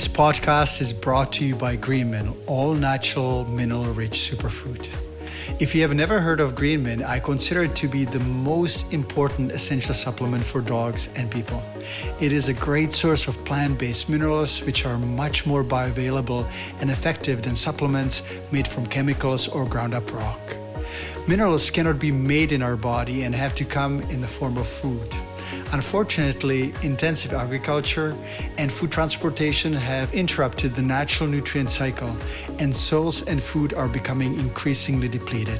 This podcast is brought to you by Greenmin, all natural, mineral-rich superfood. If you have never heard of Greenmin, I consider it to be the most important essential supplement for dogs and people. It is a great source of plant-based minerals, which are much more bioavailable and effective than supplements made from chemicals or ground-up rock. Minerals cannot be made in our body and have to come in the form of food. Unfortunately, intensive agriculture and food transportation have interrupted the natural nutrient cycle, and soils and food are becoming increasingly depleted.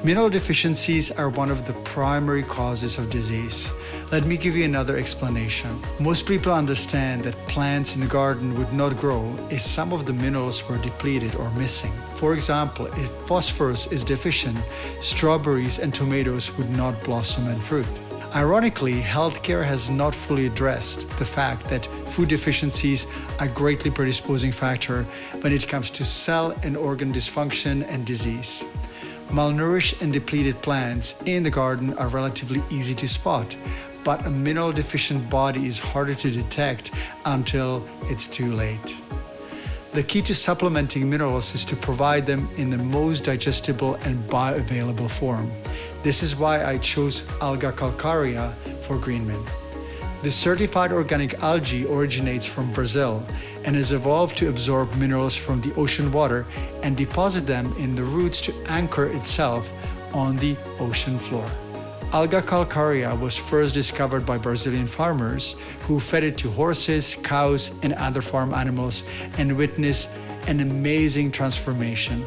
Mineral deficiencies are one of the primary causes of disease. Let me give you another explanation. Most people understand that plants in the garden would not grow if some of the minerals were depleted or missing. For example, if phosphorus is deficient, strawberries and tomatoes would not blossom and fruit. Ironically, healthcare has not fully addressed the fact that food deficiencies are a greatly predisposing factor when it comes to cell and organ dysfunction and disease. Malnourished and depleted plants in the garden are relatively easy to spot, but a mineral deficient body is harder to detect until it's too late. The key to supplementing minerals is to provide them in the most digestible and bioavailable form. This is why I chose Alga calcarea for Greenmin. This certified organic algae originates from Brazil and has evolved to absorb minerals from the ocean water and deposit them in the roots to anchor itself on the ocean floor. Alga calcarea was first discovered by Brazilian farmers who fed it to horses, cows, and other farm animals and witnessed an amazing transformation.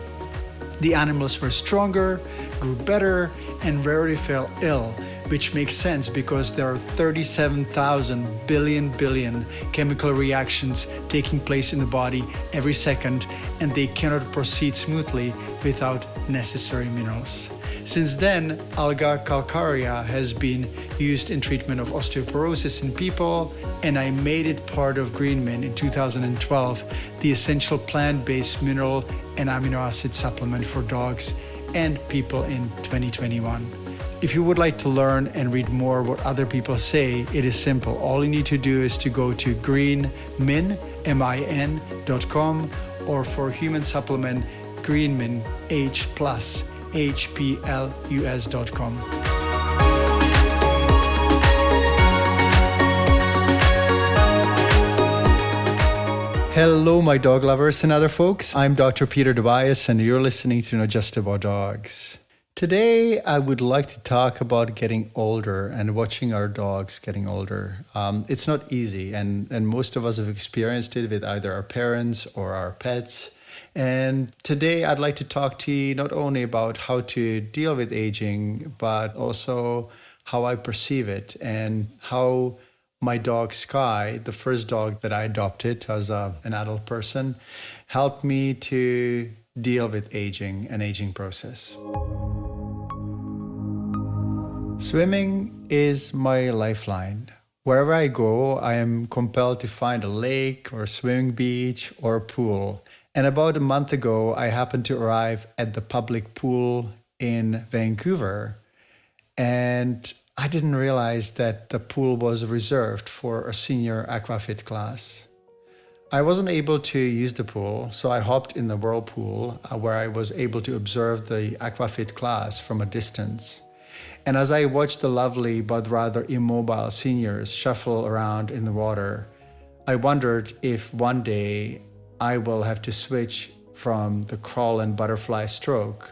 The animals were stronger, grew better, and rarely fell ill, which makes sense because there are 37,000 billion chemical reactions taking place in the body every second, and they cannot proceed smoothly without necessary minerals. Since then, Alga calcarea has been used in treatment of osteoporosis in people, and I made it part of Greenmin in 2012, the essential plant-based mineral and amino acid supplement for dogs and people in 2021. If you would like to learn and read more what other people say, it is simple. All you need to do is to go to greenmin.com, or for human supplement, Greenmin H+, HPLUS.com. Hello, my dog lovers and other folks. I'm Dr. Peter Tobias, and you're listening to Not Just About Dogs. Today, I would like to talk about getting older and watching our dogs getting older. It's not easy, and most of us have experienced it with either our parents or our pets. And today, I'd like to talk to you not only about how to deal with aging, but also how I perceive it and how my dog Sky, the first dog that I adopted as an adult person, helped me to deal with aging and aging process. Swimming is my lifeline. Wherever I go, I am compelled to find a lake or a swimming beach or a pool. And about a month ago, I happened to arrive at the public pool in Vancouver, and I didn't realize that the pool was reserved for a senior aquafit class. I wasn't able to use the pool, so I hopped in the whirlpool where I was able to observe the aquafit class from a distance. And as I watched the lovely but rather immobile seniors shuffle around in the water, I wondered if one day I will have to switch from the crawl and butterfly stroke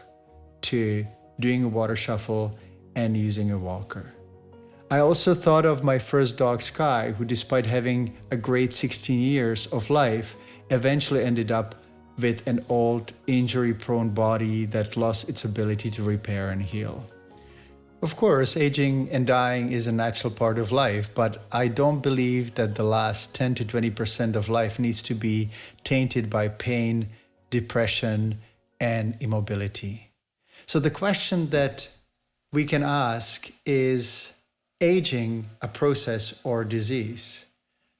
to doing a water shuffle and using a walker. I also thought of my first dog, Sky, who despite having a great 16 years of life, eventually ended up with an old, injury-prone body that lost its ability to repair and heal. Of course, aging and dying is a natural part of life, but I don't believe that the last 10 to 20% of life needs to be tainted by pain, depression, and immobility. So the question that we can ask is, aging a process or disease?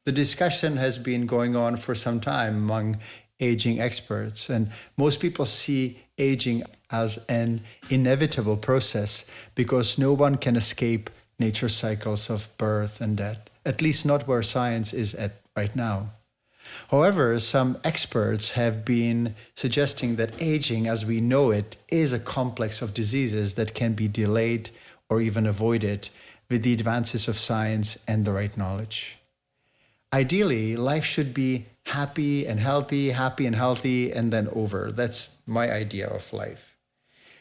The discussion has been going on for some time among aging experts, and most people see aging as an inevitable process because no one can escape nature's cycles of birth and death, at least not where science is at right now. However, some experts have been suggesting that aging as we know it is a complex of diseases that can be delayed or even avoided with the advances of science and the right knowledge. Ideally, life should be happy and healthy, and then over. That's my idea of life.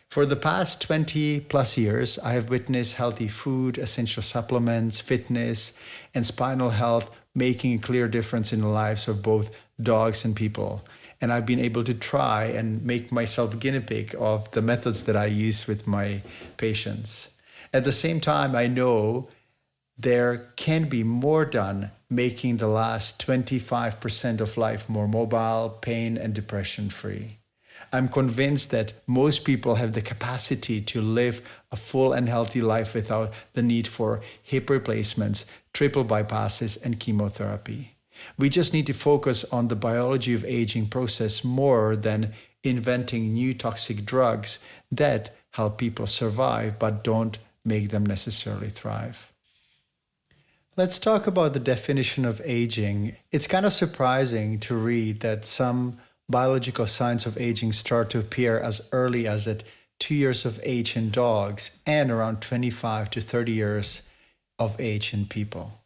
For the past 20 plus years, I have witnessed healthy food, essential supplements, fitness, and spinal health making a clear difference in the lives of both dogs and people. And I've been able to try and make myself guinea pig of the methods that I use with my patients. At the same time, I know there can be more done making the last 25% of life more mobile, pain, and depression free. I'm convinced that most people have the capacity to live a full and healthy life without the need for hip replacements, triple bypasses, and chemotherapy. We just need to focus on the biology of aging process more than inventing new toxic drugs that help people survive but don't make them necessarily thrive. Let's talk about the definition of aging. It's kind of surprising to read that some biological signs of aging start to appear as early as at 2 years of age in dogs and around 25 to 30 years of age in people.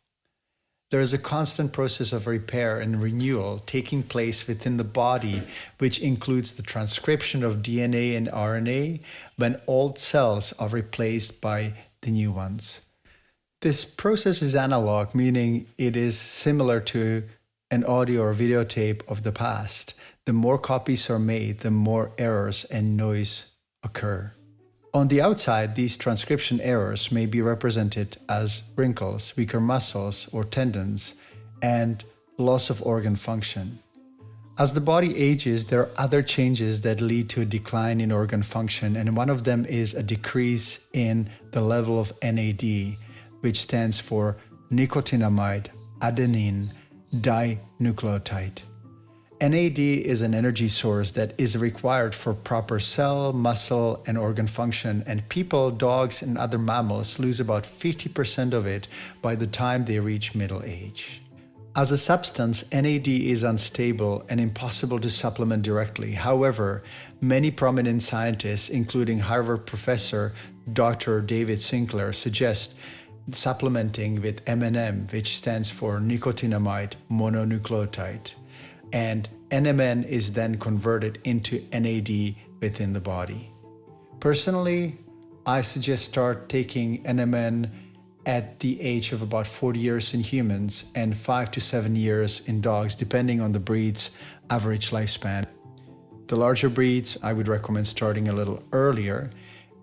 There is a constant process of repair and renewal taking place within the body, which includes the transcription of DNA and RNA when old cells are replaced by the new ones. This process is analog, meaning it is similar to an audio or videotape of the past. The more copies are made, the more errors and noise occur. On the outside, these transcription errors may be represented as wrinkles, weaker muscles or tendons, and loss of organ function. As the body ages, there are other changes that lead to a decline in organ function, and one of them is a decrease in the level of NAD, which stands for nicotinamide adenine dinucleotide. NAD is an energy source that is required for proper cell, muscle, and organ function, and people, dogs, and other mammals lose about 50% of it by the time they reach middle age. As a substance, NAD is unstable and impossible to supplement directly. However, many prominent scientists, including Harvard professor Dr. David Sinclair, suggest supplementing with MNM, which stands for nicotinamide mononucleotide. And NMN is then converted into NAD within the body. Personally, I suggest start taking NMN at the age of about 40 years in humans and 5 to 7 years in dogs, depending on the breed's average lifespan. The larger breeds, I would recommend starting a little earlier,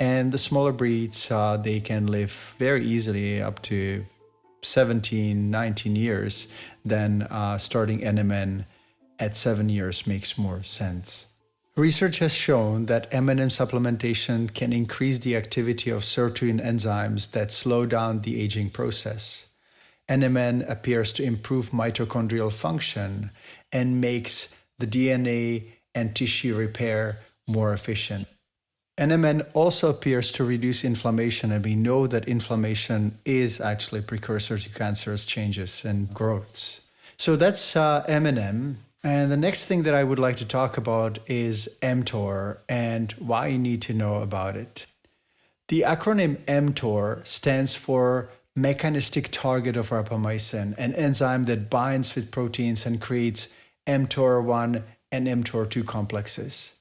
and the smaller breeds, they can live very easily up to 17, 19 years. Then starting NMN at 7 years makes more sense. Research has shown that M&M supplementation can increase the activity of sirtuin enzymes that slow down the aging process. NMN appears to improve mitochondrial function and makes the DNA and tissue repair more efficient. NMN also appears to reduce inflammation, and we know that inflammation is actually a precursor to cancerous changes and growths. So that's M&M. And the next thing that I would like to talk about is mTOR and why you need to know about it. The acronym mTOR stands for mechanistic target of rapamycin, an enzyme that binds with proteins and creates mTOR1 and mTOR2 complexes.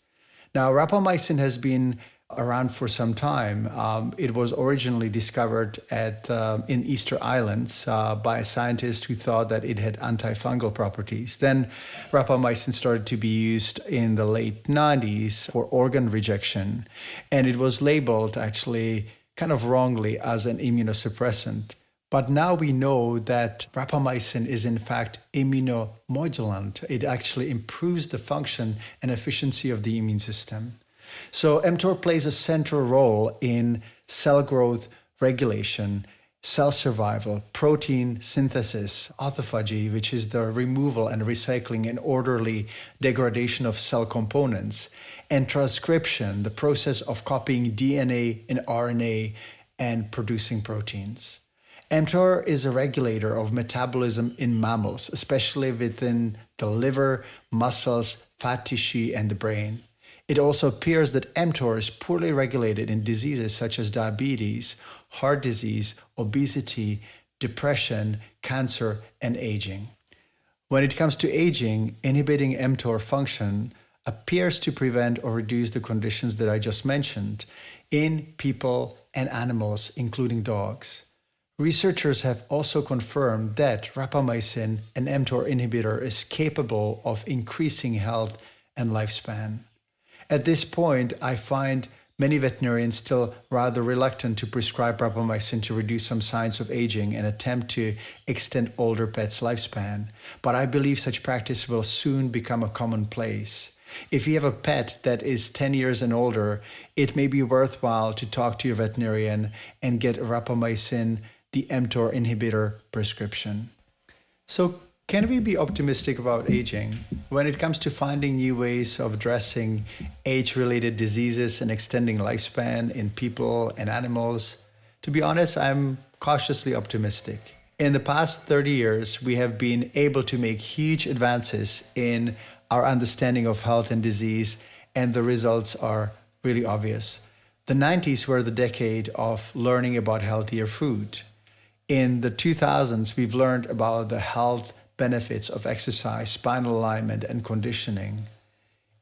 Now, rapamycin has been around for some time. It was originally discovered in Easter Islands by a scientist who thought that it had antifungal properties. Then rapamycin started to be used in the late 90s for organ rejection, and it was labeled actually kind of wrongly as an immunosuppressant. But now we know that rapamycin is in fact immunomodulant. It actually improves the function and efficiency of the immune system. So mTOR plays a central role in cell growth regulation, cell survival, protein synthesis, autophagy, which is the removal and recycling and orderly degradation of cell components, and transcription, the process of copying DNA and RNA and producing proteins. mTOR is a regulator of metabolism in mammals, especially within the liver, muscles, fat tissue, and the brain. It also appears that mTOR is poorly regulated in diseases such as diabetes, heart disease, obesity, depression, cancer, and aging. When it comes to aging, inhibiting mTOR function appears to prevent or reduce the conditions that I just mentioned in people and animals, including dogs. Researchers have also confirmed that rapamycin, an mTOR inhibitor, is capable of increasing health and lifespan. At this point, I find many veterinarians still rather reluctant to prescribe rapamycin to reduce some signs of aging and attempt to extend older pets' lifespan. But I believe such practice will soon become a commonplace. If you have a pet that is 10 years and older, it may be worthwhile to talk to your veterinarian and get rapamycin, the mTOR inhibitor prescription. So, can we be optimistic about aging? When it comes to finding new ways of addressing age-related diseases and extending lifespan in people and animals, to be honest, I'm cautiously optimistic. In the past 30 years, we have been able to make huge advances in our understanding of health and disease, and the results are really obvious. The 90s were the decade of learning about healthier food. In the 2000s, we've learned about the health benefits of exercise, spinal alignment, and conditioning.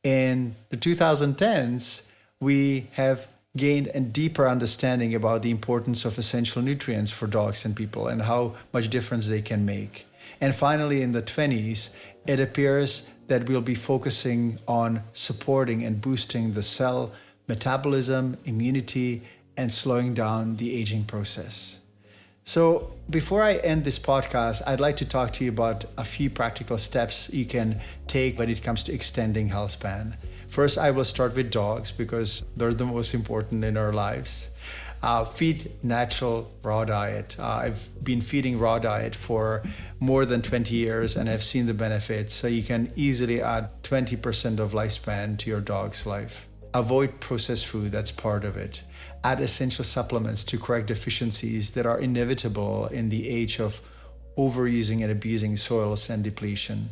In the 2010s, we have gained a deeper understanding about the importance of essential nutrients for dogs and people and how much difference they can make. And finally, in the 20s, it appears that we'll be focusing on supporting and boosting the cell metabolism, immunity, and slowing down the aging process. So before I end this podcast, I'd like to talk to you about a few practical steps you can take when it comes to extending health span. First, I will start with dogs because they're the most important in our lives. Feed natural raw diet. I've been feeding raw diet for more than 20 years and I've seen the benefits. So you can easily add 20% of lifespan to your dog's life. Avoid processed food, that's part of it. Add essential supplements to correct deficiencies that are inevitable in the age of overusing and abusing soils and depletion.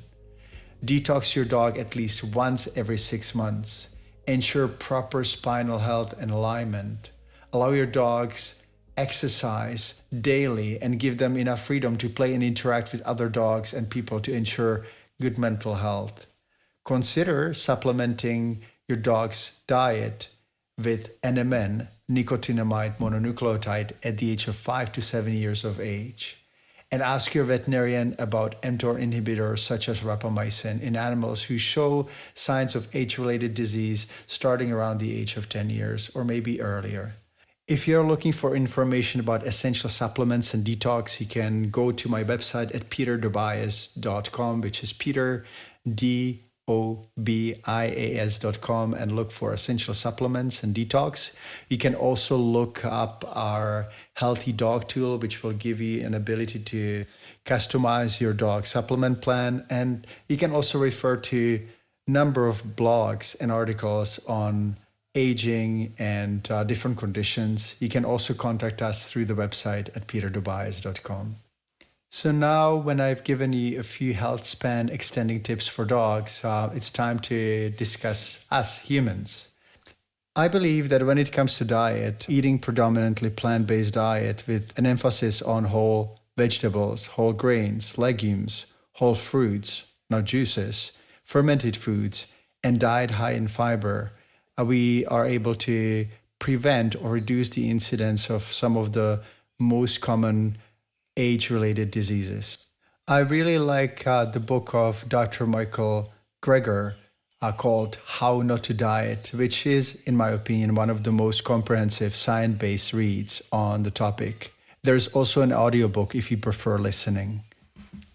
Detox your dog at least once every 6 months. Ensure proper spinal health and alignment. Allow your dogs exercise daily and give them enough freedom to play and interact with other dogs and people to ensure good mental health. Consider supplementing your dog's diet with NMN, nicotinamide mononucleotide, at the age of 5 to 7 years of age. And ask your veterinarian about mTOR inhibitors such as rapamycin in animals who show signs of age-related disease starting around the age of 10 years or maybe earlier. If you're looking for information about essential supplements and detox, you can go to my website at peterdobias.com, which is Peter, DOBIAS.com, and look for essential supplements and detox. You can also look up our Healthy Dog Tool, which will give you an ability to customize your dog supplement plan. And you can also refer to a number of blogs and articles on aging and different conditions. You can also contact us through the website at peterdobias.com. So now when I've given you a few health span extending tips for dogs, it's time to discuss us humans. I believe that when it comes to diet, eating predominantly plant-based diet with an emphasis on whole vegetables, whole grains, legumes, whole fruits, not juices, fermented foods, and diet high in fiber, we are able to prevent or reduce the incidence of some of the most common age-related diseases. I really like the book of Dr. Michael Greger called How Not to Diet, which is, in my opinion, one of the most comprehensive science-based reads on the topic. There's also an audiobook if you prefer listening.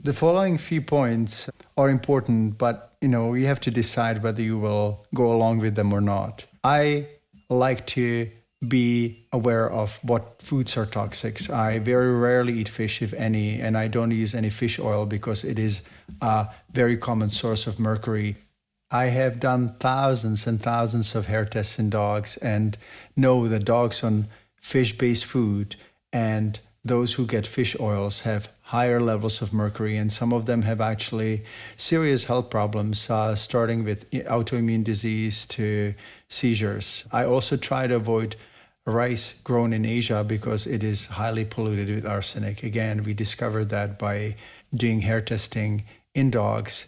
The following few points are important, but you have to decide whether you will go along with them or not. I like to be aware of what foods are toxic. I very rarely eat fish, if any, and I don't use any fish oil because it is a very common source of mercury. I have done thousands and thousands of hair tests in dogs and know that dogs on fish-based food and those who get fish oils have higher levels of mercury, and some of them have actually serious health problems, starting with autoimmune disease to seizures. I also try to avoid rice grown in Asia because it is highly polluted with arsenic. Again, we discovered that by doing hair testing in dogs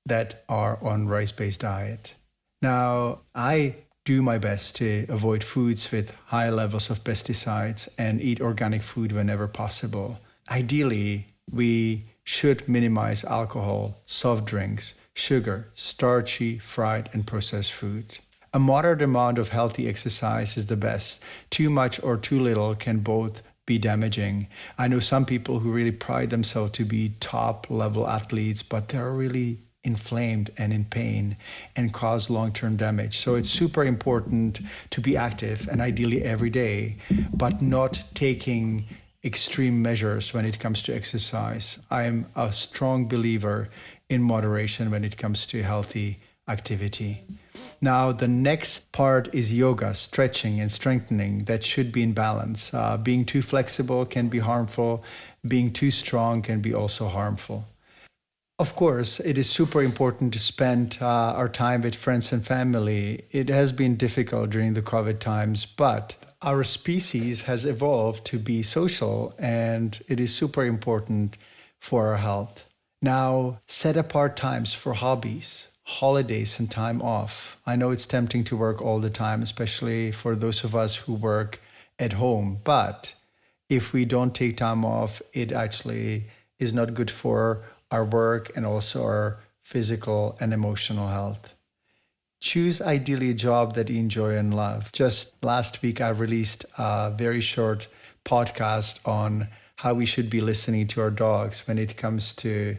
that are on rice-based diet. Now, I do my best to avoid foods with high levels of pesticides and eat organic food whenever possible. Ideally, we should minimize alcohol, soft drinks, sugar, starchy, fried, and processed food. A moderate amount of healthy exercise is the best. Too much or too little can both be damaging. I know some people who really pride themselves to be top level athletes, but they're really inflamed and in pain and cause long-term damage. So it's super important to be active and ideally every day, but not taking extreme measures when it comes to exercise. I am a strong believer in moderation when it comes to healthy activity. Now, the next part is yoga, stretching and strengthening that should be in balance. Being too flexible can be harmful. Being too strong can be also harmful. Of course, it is super important to spend our time with friends and family. It has been difficult during the COVID times, but our species has evolved to be social, and it is super important for our health. Now, set apart times for hobbies, holidays, and time off. I know it's tempting to work all the time, especially for those of us who work at home. But if we don't take time off, it actually is not good for our work and also our physical and emotional health. Choose ideally a job that you enjoy and love. Just last week, I released a very short podcast on how we should be listening to our dogs when it comes to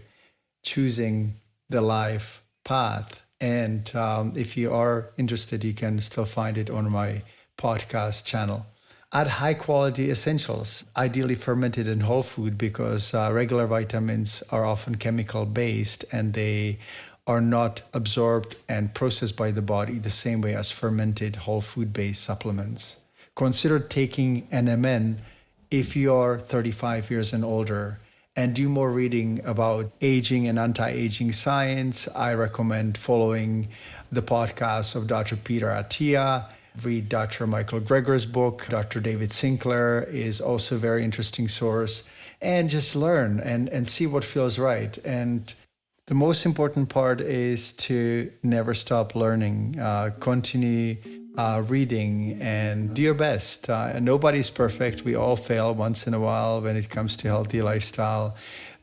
choosing the life path. And if you are interested, you can still find it on my podcast channel. Add high quality essentials, ideally fermented in whole food, because regular vitamins are often chemical based and they are not absorbed and processed by the body the same way as fermented whole food based supplements. Consider taking NMN if you are 35 years and older, and do more reading about aging and anti-aging science. I recommend following the podcast of Dr. Peter Attia. Read Dr. Michael Greger's book. Dr. David Sinclair is also a very interesting source. And just learn and see what feels right. And the most important part is to never stop learning. Continue reading and do your best. Nobody's perfect. We all fail once in a while when it comes to healthy lifestyle.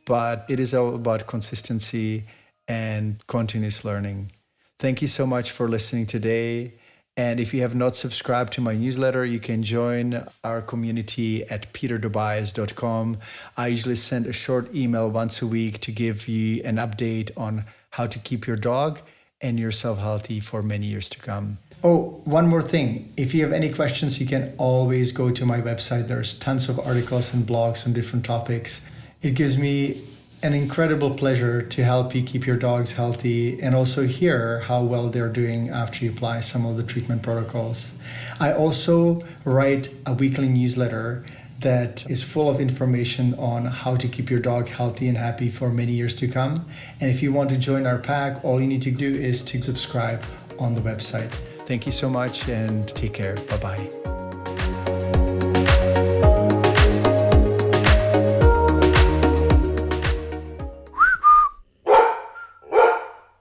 But it is all about consistency and continuous learning. Thank you so much for listening today. And if you have not subscribed to my newsletter, you can join our community at petertobias.com. I usually send a short email once a week to give you an update on how to keep your dog and yourself healthy for many years to come. Oh, one more thing. If you have any questions, you can always go to my website. There's tons of articles and blogs on different topics. It gives me an incredible pleasure to help you keep your dogs healthy and also hear how well they're doing after you apply some of the treatment protocols. I also write a weekly newsletter that is full of information on how to keep your dog healthy and happy for many years to come. And if you want to join our pack, all you need to do is to subscribe on the website. Thank you so much and take care. Bye-bye.